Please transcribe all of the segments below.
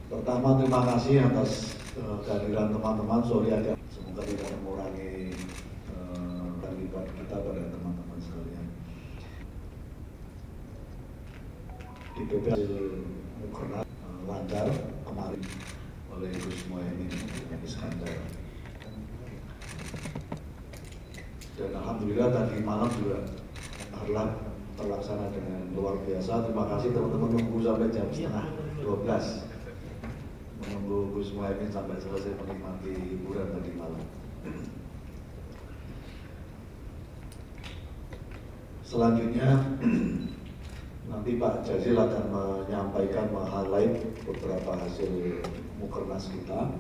Pertama, terima kasih atas kehadiran teman-teman. Sorry agak, semoga tidak mengurangi terlibat kita pada teman-teman sekalian. Di PP Mukernas lancar kemarin oleh Gus Muhaimin Iskandar. Dan alhamdulillah tadi malam juga terlaksana dengan luar biasa. Terima kasih teman-teman nunggu sampai jam setengah 12. Menunggu Gus Muhaimin sampai selesai menikmati hiburan tadi malam. Selanjutnya nanti Pak Jazil akan menyampaikan, meng-highlight beberapa hasil Mukernas kita.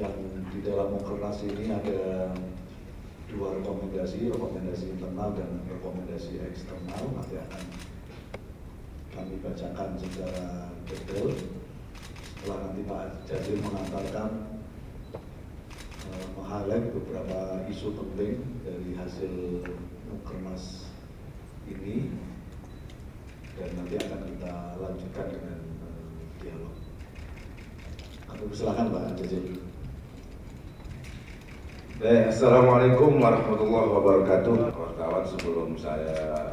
Yang di dalam Mukernas ini ada 2 rekomendasi internal dan rekomendasi eksternal. Nanti akan kami bacakan secara detail setelah nanti Pak Jazil mengantarkan meng-highlight beberapa isu penting dari hasil Mukernas ini, dan nanti akan kita lanjutkan dengan dialog. Kami persilakan Pak Jazil. Baik, Assalamualaikum warahmatullahi wabarakatuh. Wartawan, sebelum saya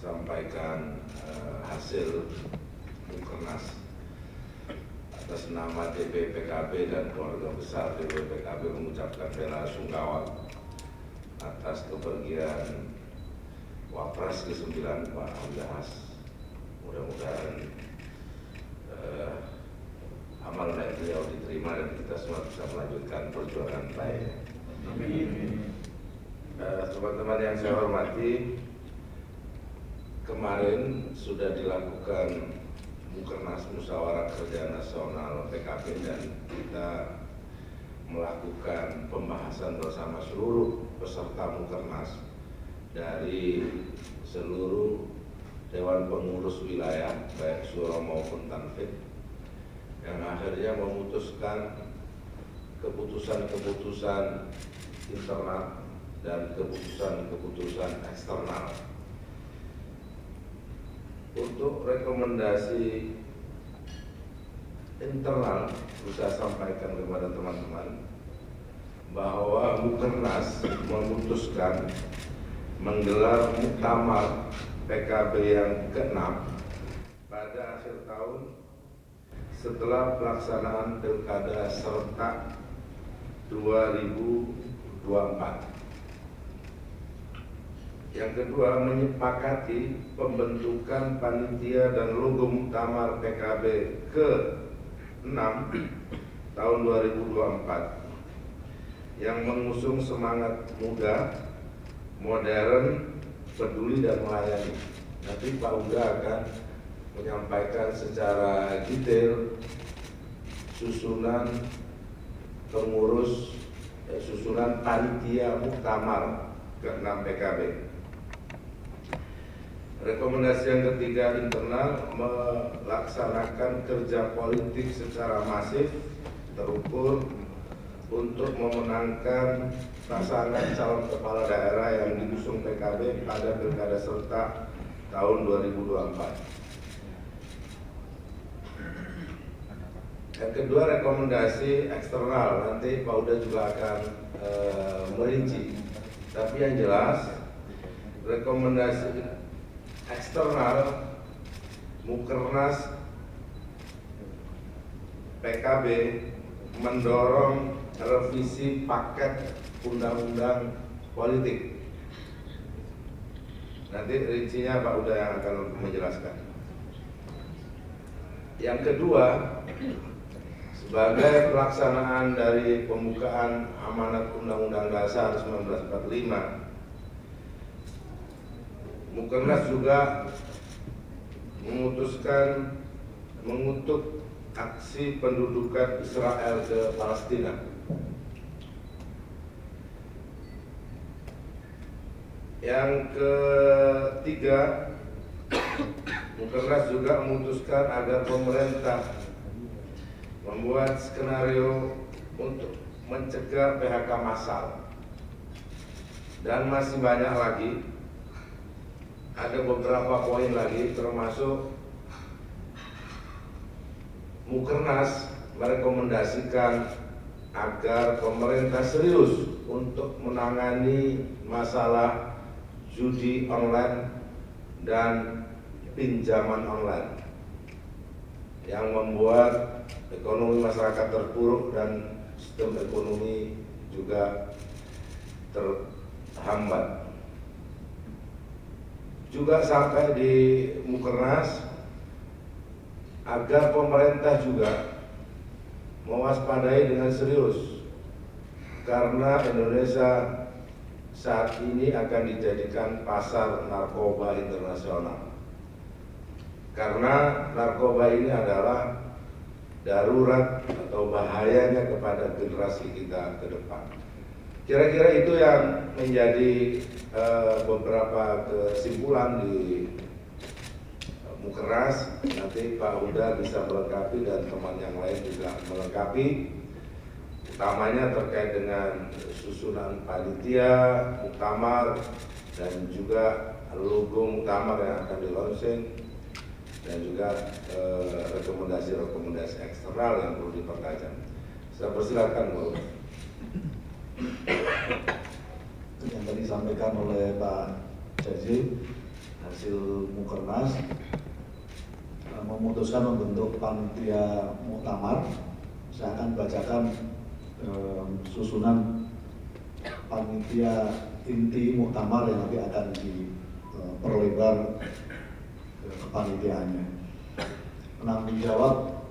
sampaikan hasil Mukernas atas nama DP PKB dan keluarga besar DP PKB mengucapkan bela sungkawa atas kepergian Wapres ke-9 Pak Hamzahas. Mudah-mudahan amal baik beliau diterima dan kita semua bisa melanjutkan perjuangan baik. Amin. Teman-teman yang saya hormati, kemarin sudah dilakukan Mukernas Musyawarah Kerja Nasional PKB dan kita melakukan pembahasan bersama seluruh peserta Mukernas dari seluruh Dewan Pengurus Wilayah baik Syuro maupun Tanfid, yang akhirnya memutuskan keputusan-keputusan internal dan keputusan-keputusan eksternal. Untuk rekomendasi internal, saya sampaikan kepada teman-teman bahwa Mukernas memutuskan menggelar muktamar PKB yang ke-6 pada akhir tahun setelah pelaksanaan Pilkada serentak 2024. Yang kedua, menyepakati pembentukan panitia dan logo muktamar PKB ke-6 tahun 2024 yang mengusung semangat muda, modern, peduli dan melayani. Nanti Pak Uda akan menyampaikan secara detail susunan pengurus, susunan panitia muktamar ke-6 PKB. Rekomendasi yang ketiga, internal, melaksanakan kerja politik secara masif, terukur untuk memenangkan pasangan calon kepala daerah yang diusung PKB pada Pilkada serentak tahun 2024. Yang kedua, rekomendasi eksternal, nanti Pak Uda juga akan merinci. Tapi yang jelas, rekomendasi eksternal Mukernas PKB mendorong revisi paket undang-undang politik. Nanti rincinya Pak Uda yang akan menjelaskan. Yang kedua, sebagai pelaksanaan dari pembukaan amanat Undang-Undang Dasar 1945, Mukernas juga memutuskan mengutuk aksi pendudukan Israel ke Palestina. Yang ketiga, Mukernas juga memutuskan agar pemerintah membuat skenario untuk mencegah PHK massal, dan masih banyak lagi ada beberapa poin lagi, termasuk Mukernas merekomendasikan agar pemerintah serius untuk menangani masalah judi online dan pinjaman online yang membuat ekonomi masyarakat terpuruk dan sistem ekonomi juga terhambat. Juga sampai di Mukernas agar pemerintah juga mewaspadai dengan serius karena Indonesia saat ini akan dijadikan pasar narkoba internasional. Karena narkoba ini adalah darurat atau bahayanya kepada generasi kita ke depan. Kira-kira itu yang menjadi beberapa kesimpulan di Mukernas. Nanti Pak Huda bisa melengkapi dan teman yang lain juga melengkapi. Utamanya terkait dengan susunan panitia, muktamar, dan juga logo muktamar yang akan di-launching, dan juga rekomendasi-rekomendasi eksternal yang perlu dipertajam. Saya persilakan, Bu. Yang tadi disampaikan oleh Pak Jazil, hasil Mukernas memutuskan membentuk panitia muktamar. Saya akan bacakan susunan panitia inti muktamar yang nanti akan diperlebar kepanitiaannya. Penanggung jawab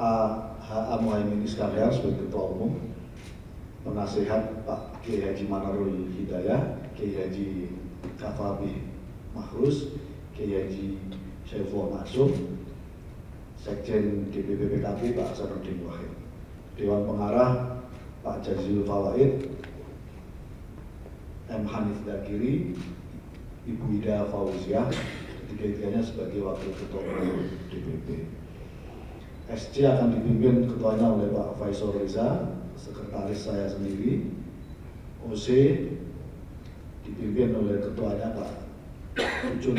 A.H.A. Muhaimin Iskandar sebagai Ketua Umum, penasihat Pak Kiai Haji Manarul Hidayah, Kiai Haji Kafabi Mahrus, Kiai Haji Syaiful Maksum, Sekjen DPP PKB Pak Hasanuddin Wahid, Dewan Pengarah Pak Jazil Fawaid, M. Hanif Dakiri, Ibu Ida Fauziah, ketiga-tiganya sebagai Wakil Ketua Umum DPP. SC akan dipimpin ketuanya oleh Pak Faisal Reza, sekretaris saya sendiri. OC dipimpin oleh ketuanya Pak Ucun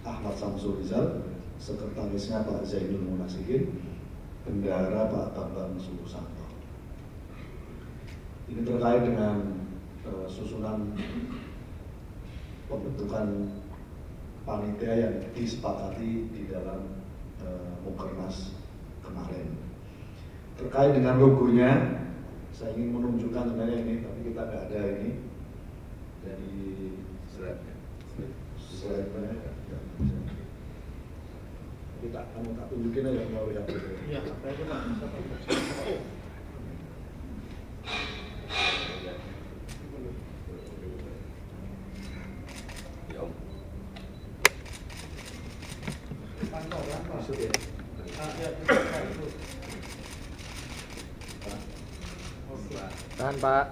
Ahmad Samsul Rizal, sekretarisnya Pak Zainul Munasikin, bendahara Pak Bambang Susanto. Ini terkait dengan susunan pembentukan panitia yang disepakati di dalam Mukernas kemarin. Terkait dengan logonya, saya ingin menunjukkan sebenarnya ini, tapi kita nggak ada ini dari slide-nya. Kita kamu tak tunjukin aja mau lihat itu. Iya, saya juga. Masuk ya. Tahan Pak.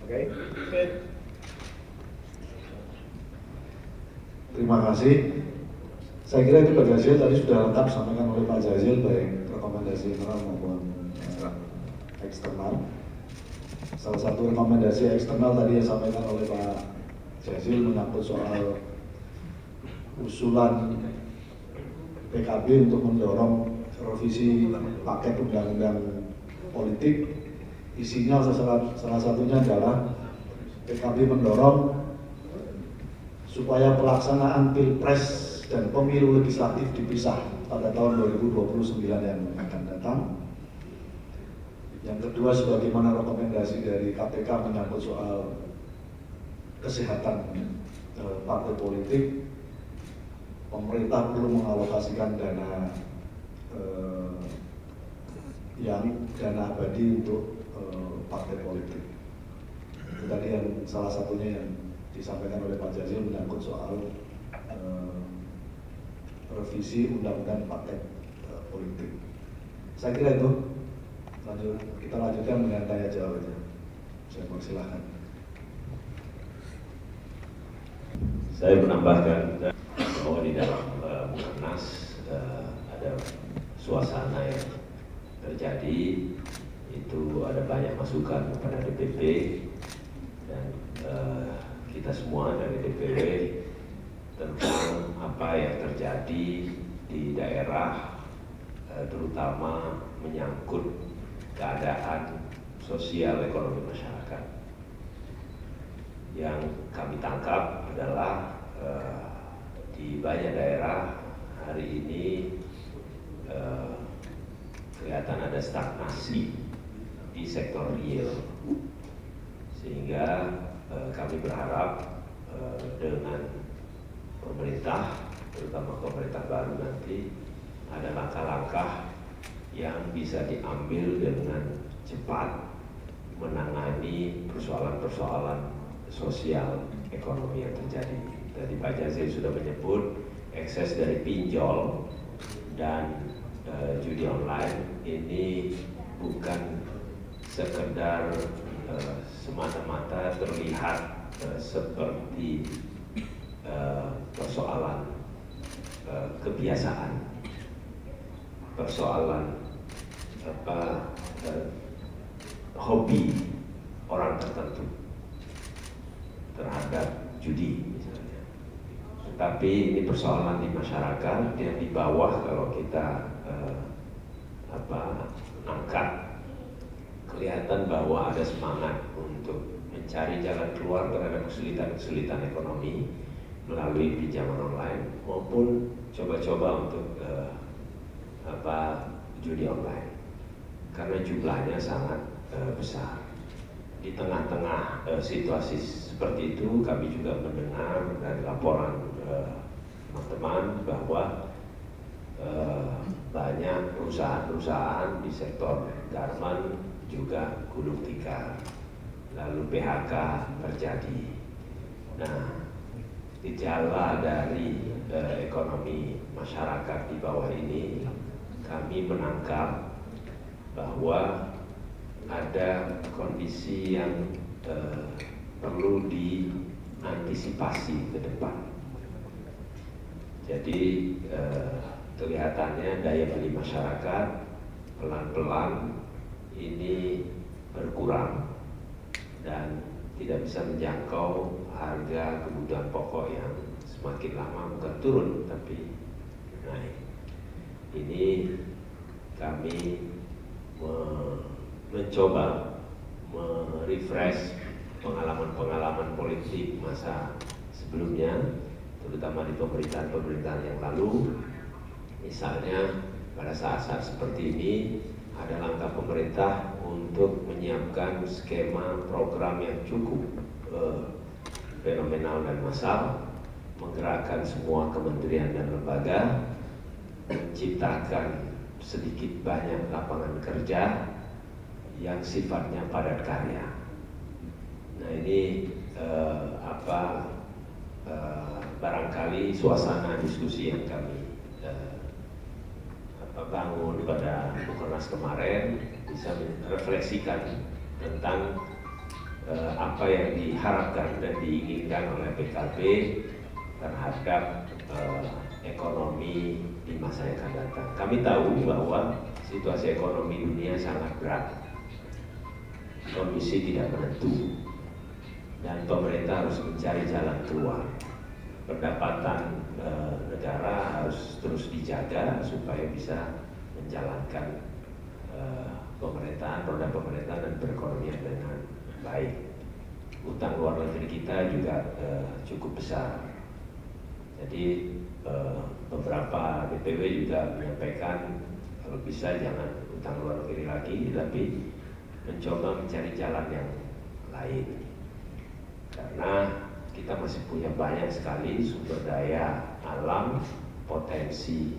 Oke. Terima kasih. Saya kira itu Pak Jazil tadi sudah lengkap disampaikan oleh Pak Jazil, baik rekomendasi internal maupun eksternal. Salah satu rekomendasi eksternal tadi yang disampaikan oleh Pak Jazil menyangkut soal usulan PKB untuk mendorong revisi paket undang-undang politik. Isinya salah satunya adalah PKB mendorong supaya pelaksanaan Pilpres dan pemilu legislatif dipisah pada tahun 2029 yang akan datang. Yang kedua, sebagaimana rekomendasi dari KPK menyangkut soal kesehatan partai politik, pemerintah perlu mengalokasikan dana dana abadi untuk partai politik. Itu tadi yang salah satunya yang disampaikan oleh Pak Jazil menyangkut soal revisi undang-undang partai politik. Saya kira itu. Kita lanjutkan dengan tanya jawab aja. Saya persilahkan. Saya menambahkan bahwa di dalam Mukernas ada suasana yang terjadi itu ada banyak masukan kepada DPP dan kita semua dari DPW tentang apa yang terjadi di daerah, terutama menyangkut keadaan sosial ekonomi masyarakat. Yang kami tangkap adalah di banyak daerah hari ini kelihatan ada stagnasi di sektor real, sehingga kami berharap dengan pemerintah, terutama pemerintah baru nanti, ada langkah-langkah yang bisa diambil dengan cepat menangani persoalan-persoalan sosial ekonomi yang terjadi. Tadi Pak Jazil sudah menyebut ekses dari pinjol dan judi online ini bukan sekedar semata-mata terlihat seperti persoalan kebiasaan, persoalan hobi orang tertentu terhadap judi misalnya. Tetapi ini persoalan di masyarakat yang di bawah. Kalau kita angkat, kelihatan bahwa ada semangat untuk mencari jalan keluar terhadap kesulitan-kesulitan ekonomi melalui pinjaman online maupun coba-coba untuk judi online, karena jumlahnya sangat besar. Di tengah-tengah situasi seperti itu, kami juga mendengar dari laporan teman-teman bahwa banyak perusahaan-perusahaan di sektor garmen juga gulung tikar, lalu PHK terjadi. Nah, gejala dari ekonomi masyarakat di bawah ini, kami menangkap bahwa ada kondisi yang perlu diantisipasi ke depan. Jadi kelihatannya daya beli masyarakat pelan-pelan ini berkurang dan tidak bisa menjangkau harga kebutuhan pokok yang semakin lama bukan turun tapi naik. Ini kami mencoba merefresh pengalaman-pengalaman politik masa sebelumnya, terutama di pemerintahan-pemerintahan yang lalu. Misalnya pada saat-saat seperti ini ada langkah pemerintah untuk menyiapkan skema program yang cukup fenomenal dan massal, menggerakkan semua kementerian dan lembaga, menciptakan sedikit banyak lapangan kerja yang sifatnya padat karya. Nah ini barangkali suasana diskusi yang kami bangun pada Bukernas kemarin bisa merefleksikan tentang apa yang diharapkan dan diinginkan oleh PKB terhadap ekonomi di masa yang akan datang. Kami tahu bahwa situasi ekonomi dunia sangat berat, kondisi tidak menentu, dan pemerintah harus mencari jalan keluar. Pendapatan negara harus terus dijaga supaya bisa menjalankan pemerintahan, roda pemerintahan dan perekonomian dengan baik. Utang luar negeri kita juga cukup besar. Jadi beberapa DPW juga menyampaikan kalau bisa jangan utang luar negeri lagi, tapi mencoba mencari jalan yang lain. Karena kita masih punya banyak sekali sumber daya alam, potensi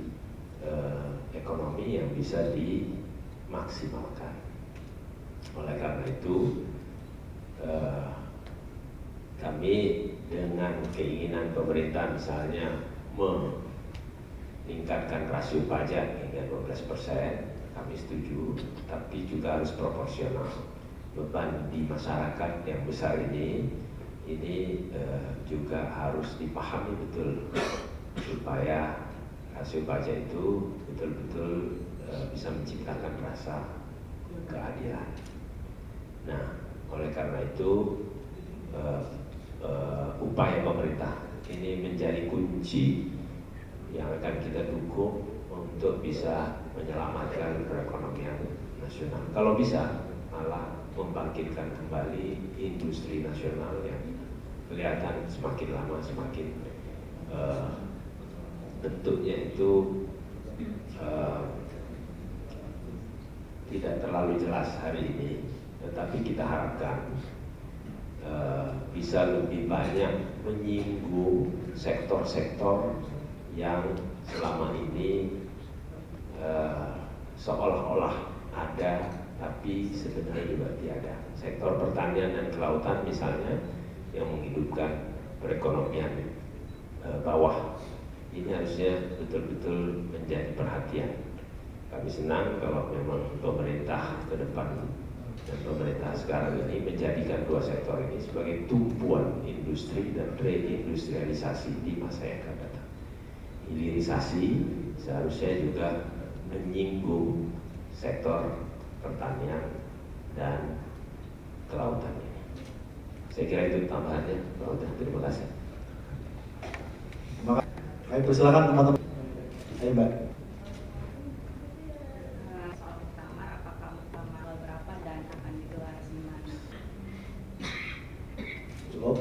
ekonomi yang bisa dimaksimalkan. Oleh karena itu, kami dengan keinginan pemerintah misalnya meningkatkan rasio pajak hingga 12%, kami setuju, tapi juga harus proporsional. Beban di masyarakat yang besar ini juga harus dipahami betul supaya rasio pajak itu betul-betul bisa menciptakan rasa keadilan. Nah, oleh karena itu upaya pemerintah ini menjadi kunci yang akan kita dukung untuk bisa menyelamatkan perekonomian nasional. Kalau bisa, malah membangkitkan kembali industri nasional yang kelihatan semakin lama semakin bentuknya itu tidak terlalu jelas hari ini, tetapi kita harapkan bisa lebih banyak menyinggung sektor-sektor yang selama ini seolah-olah ada tapi sebenarnya juga tiada. Sektor pertanian dan kelautan misalnya yang menghidupkan perekonomian bawah, ini harusnya betul-betul menjadi perhatian. Kami senang kalau memang pemerintah ke depan dan pemerintah sekarang ini menjadikan dua sektor ini sebagai tumpuan industri dan reindustrialisasi di masa yang akan datang. Hilirisasi seharusnya juga menyinggung sektor pertanian dan kelautan ini. Saya kira itu tambahannya, Pak Uda. Terima kasih. Kami persilakan teman-teman. Ayo Mbak. Soal muktamar, apakah muktamar berapa dan akan digelar di mana? Cukup.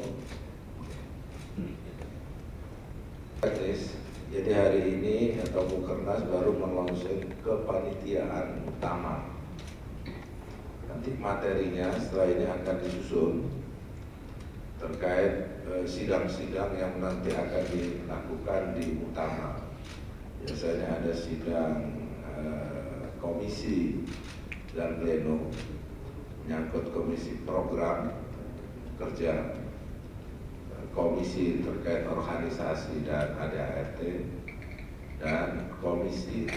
Teknis. Jadi hari ini atau Mukernas baru melaunching kepanitiaan utama. Nanti materinya setelah ini akan disusun terkait sidang-sidang yang nanti akan dilakukan di Muktamar. Biasanya ada sidang komisi dan pleno, menyangkut komisi program kerja, komisi terkait organisasi dan ADART, dan komisi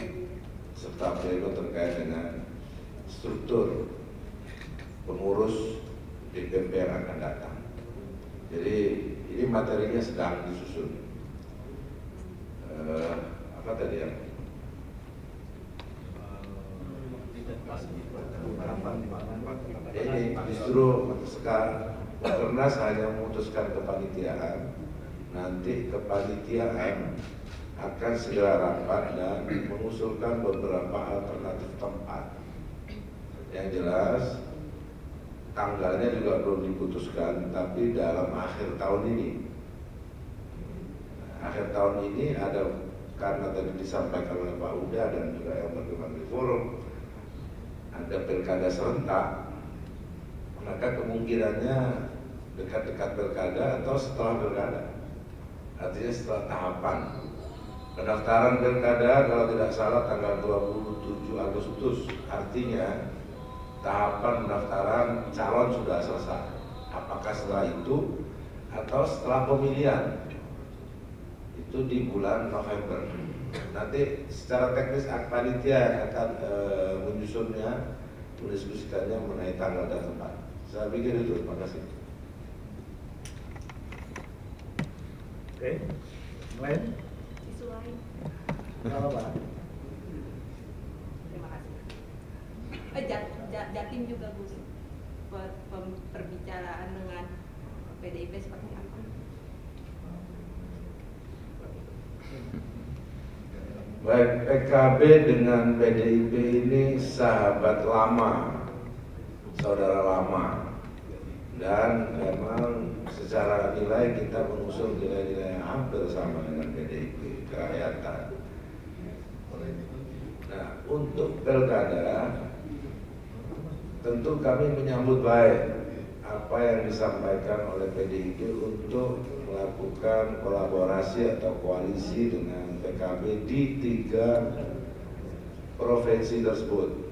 serta pleno terkait dengan struktur pengurus DPP yang akan datang. Jadi ini materinya sedang disusun. Apa tadi ya? Ini justru sekarang Mukernas hanya memutuskan kepanitiaan. Nanti kepanitiaan akan segera rapat dan mengusulkan beberapa alternatif tempat. Yang jelas tanggalnya juga belum diputuskan, tapi dalam akhir tahun ini. Akhir tahun ini ada, karena tadi disampaikan oleh Pak Uda dan juga yang berkembang di forum, ada pilkada serentak, maka kemungkinannya dekat-dekat pilkada atau setelah pilkada. Artinya setelah tahapan pendaftaran pilkada kalau tidak salah tanggal 27 Agustus, artinya tahapan pendaftaran calon sudah selesai. Apakah setelah itu atau setelah pemilihan? Itu di bulan November. Nanti secara teknis panitia yang akan menyusunnya, mendiskusikannya mengenai tanggal dan tempat. Saya pikir itu. Terima kasih. Oke. Lain? Isu lain. Kalau Pak. Terima kasih. Jatim juga Gus, perbicaraan dengan PDIP seperti apa? Baik, PKB dengan PDIP ini sahabat lama, saudara lama, dan memang secara nilai kita mengusung nilai-nilai yang hampir sama dengan PDIP, kerakyatan. Nah, untuk pilkada tentu kami menyambut baik apa yang disampaikan oleh PDIP untuk melakukan kolaborasi atau koalisi dengan PKB di 3 provinsi tersebut.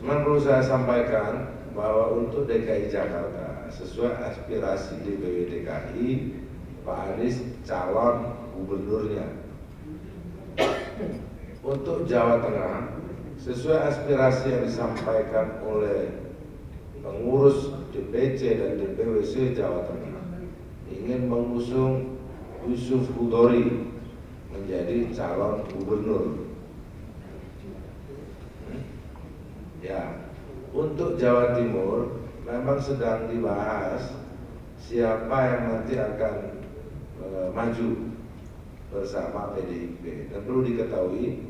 Cuman perlu saya sampaikan bahwa untuk DKI Jakarta sesuai aspirasi DPW DKI, Pak Anies calon gubernurnya. Untuk Jawa Tengah sesuai aspirasi yang disampaikan oleh pengurus DPC dan DPWC Jawa Tengah, ingin mengusung Yusuf Hudori menjadi calon gubernur. Ya, untuk Jawa Timur memang sedang dibahas siapa yang nanti akan maju bersama PDIP. Dan perlu diketahui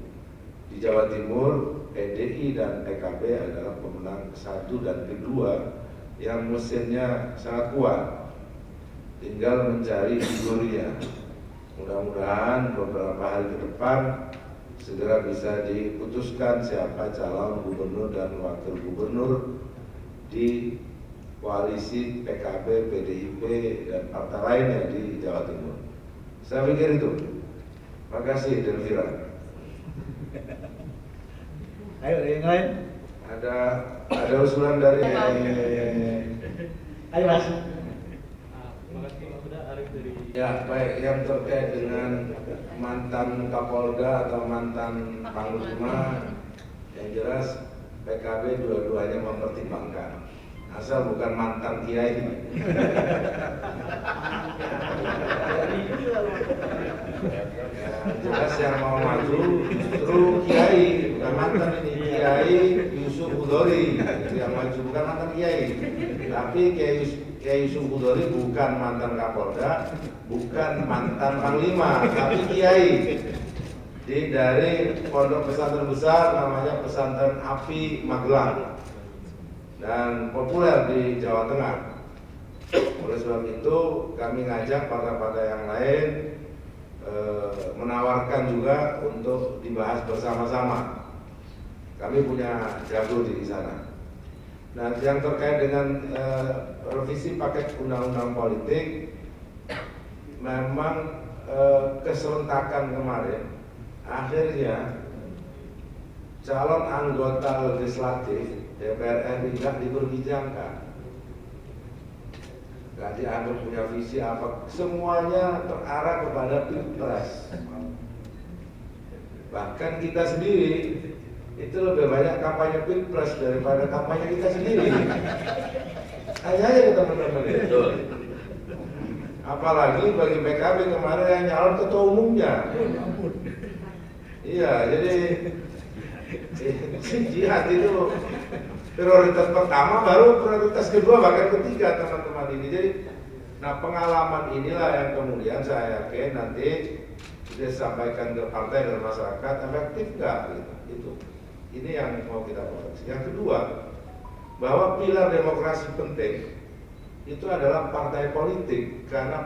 di Jawa Timur PDI dan PKB adalah pemenang satu dan kedua yang mesinnya sangat kuat. Tinggal mencari figurnya. Mudah-mudahan beberapa hari ke depan segera bisa diputuskan siapa calon gubernur dan wakil gubernur di koalisi PKB, PDIP, dan partai lainnya di Jawa Timur. Saya pikir itu. Terima kasih, Delvira. Ayo, yang lain. Ada usulan dari Ayo Mas. ya baik, yang terkait dengan mantan Kapolda atau mantan Panglima, yang jelas PKB dua-duanya mempertimbangkan, asal bukan mantan kiai. Jelas yang mau maju justru kiai, bukan mantan ini. Kiai Yusuf Hudori yang maju, bukan mantan kiai. Tapi Kiai Yusuf Hudori bukan mantan Kapolda, bukan mantan Panglima, tapi kiai. Dari pondok pesantren besar namanya Pesantren Api Magelang dan populer di Jawa Tengah. Oleh sebab itu kami ngajak partai-partai yang lain menawarkan juga untuk dibahas bersama-sama. Kami punya jago di sana. Nah, yang terkait dengan revisi paket undang-undang politik, memang keserentakan kemarin akhirnya calon anggota legislatif DPR RI tidak diperbincangkan, nggak dianggap punya visi apa, semuanya terarah kepada pilpres. Bahkan kita sendiri itu lebih banyak kampanye pilpres daripada kampanye kita sendiri. Hanya aja teman-teman itu. Apalagi bagi PKB kemarin yang nyalon ketua umumnya. Iya, jadi jihad itu prioritas pertama, baru prioritas kedua, bahkan ketiga teman-teman ini. Jadi, nah pengalaman inilah yang kemudian saya yakin nanti disampaikan ke partai dan masyarakat efektif nggak gitu. Itu. Ini yang mau kita koreksi. Yang kedua, bahwa pilar demokrasi penting itu adalah partai politik, karena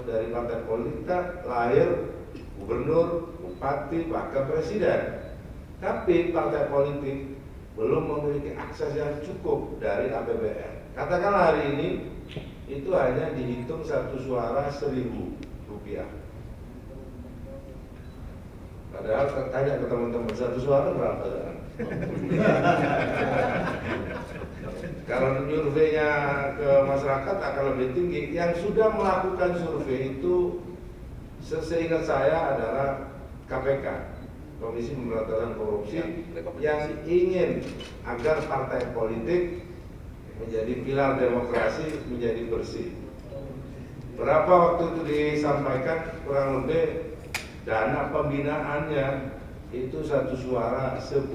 dari partai politik lahir gubernur, bupati, bahkan presiden. Tapi partai politik belum memiliki akses yang cukup dari APBN. Katakanlah hari ini itu hanya dihitung satu suara Rp1.000. Padahal tanya ke teman-teman, satu suara berapa? Kalau surveinya ke masyarakat akan lebih tinggi. Yang sudah melakukan survei itu seingat saya adalah KPK, Komisi Pemberantasan Korupsi, yang ingin agar partai politik menjadi pilar demokrasi, menjadi bersih. Berapa waktu itu disampaikan, kurang lebih dana pembinaannya itu satu suara 10.000.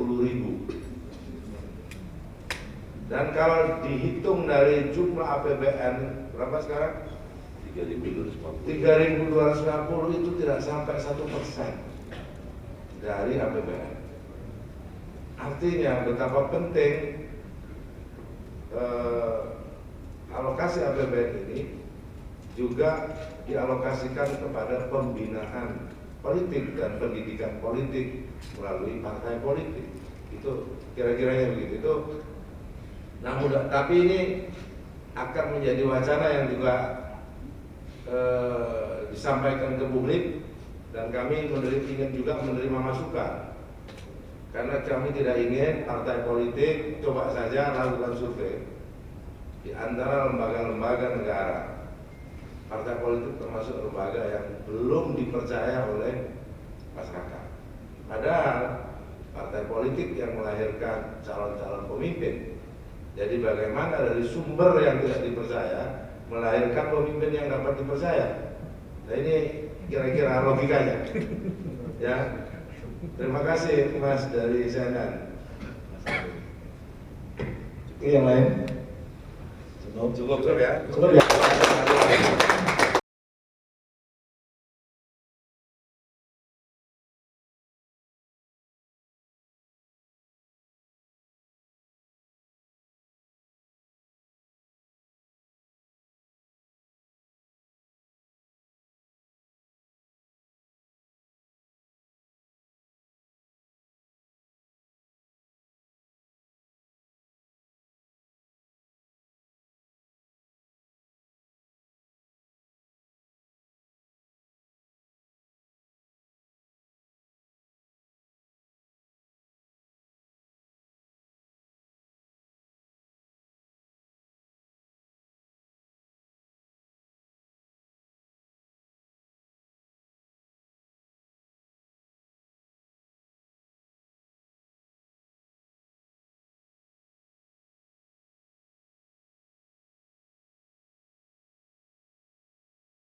Dan kalau dihitung dari jumlah APBN berapa sekarang? 3.250 itu tidak sampai 1% dari APBN. Artinya betapa penting alokasi APBN ini juga dialokasikan kepada pembinaan politik dan pendidikan politik melalui partai politik. Itu kira-kiranya begitu. Itu, nah mudah, tapi ini akan menjadi wacana yang juga disampaikan ke publik, dan kami ingin juga menerima masukan, karena kami tidak ingin partai politik coba saja lakukan survei di antara lembaga-lembaga negara. Partai politik termasuk lembaga yang belum dipercaya oleh masyarakat. Padahal partai politik yang melahirkan calon-calon pemimpin. Jadi bagaimana dari sumber yang tidak dipercaya melahirkan pemimpin yang dapat dipercaya. Nah ini kira-kira logikanya. Ya, terima kasih Mas dari CNN. Oke, yang lain? Cukup ya. Cukup ya.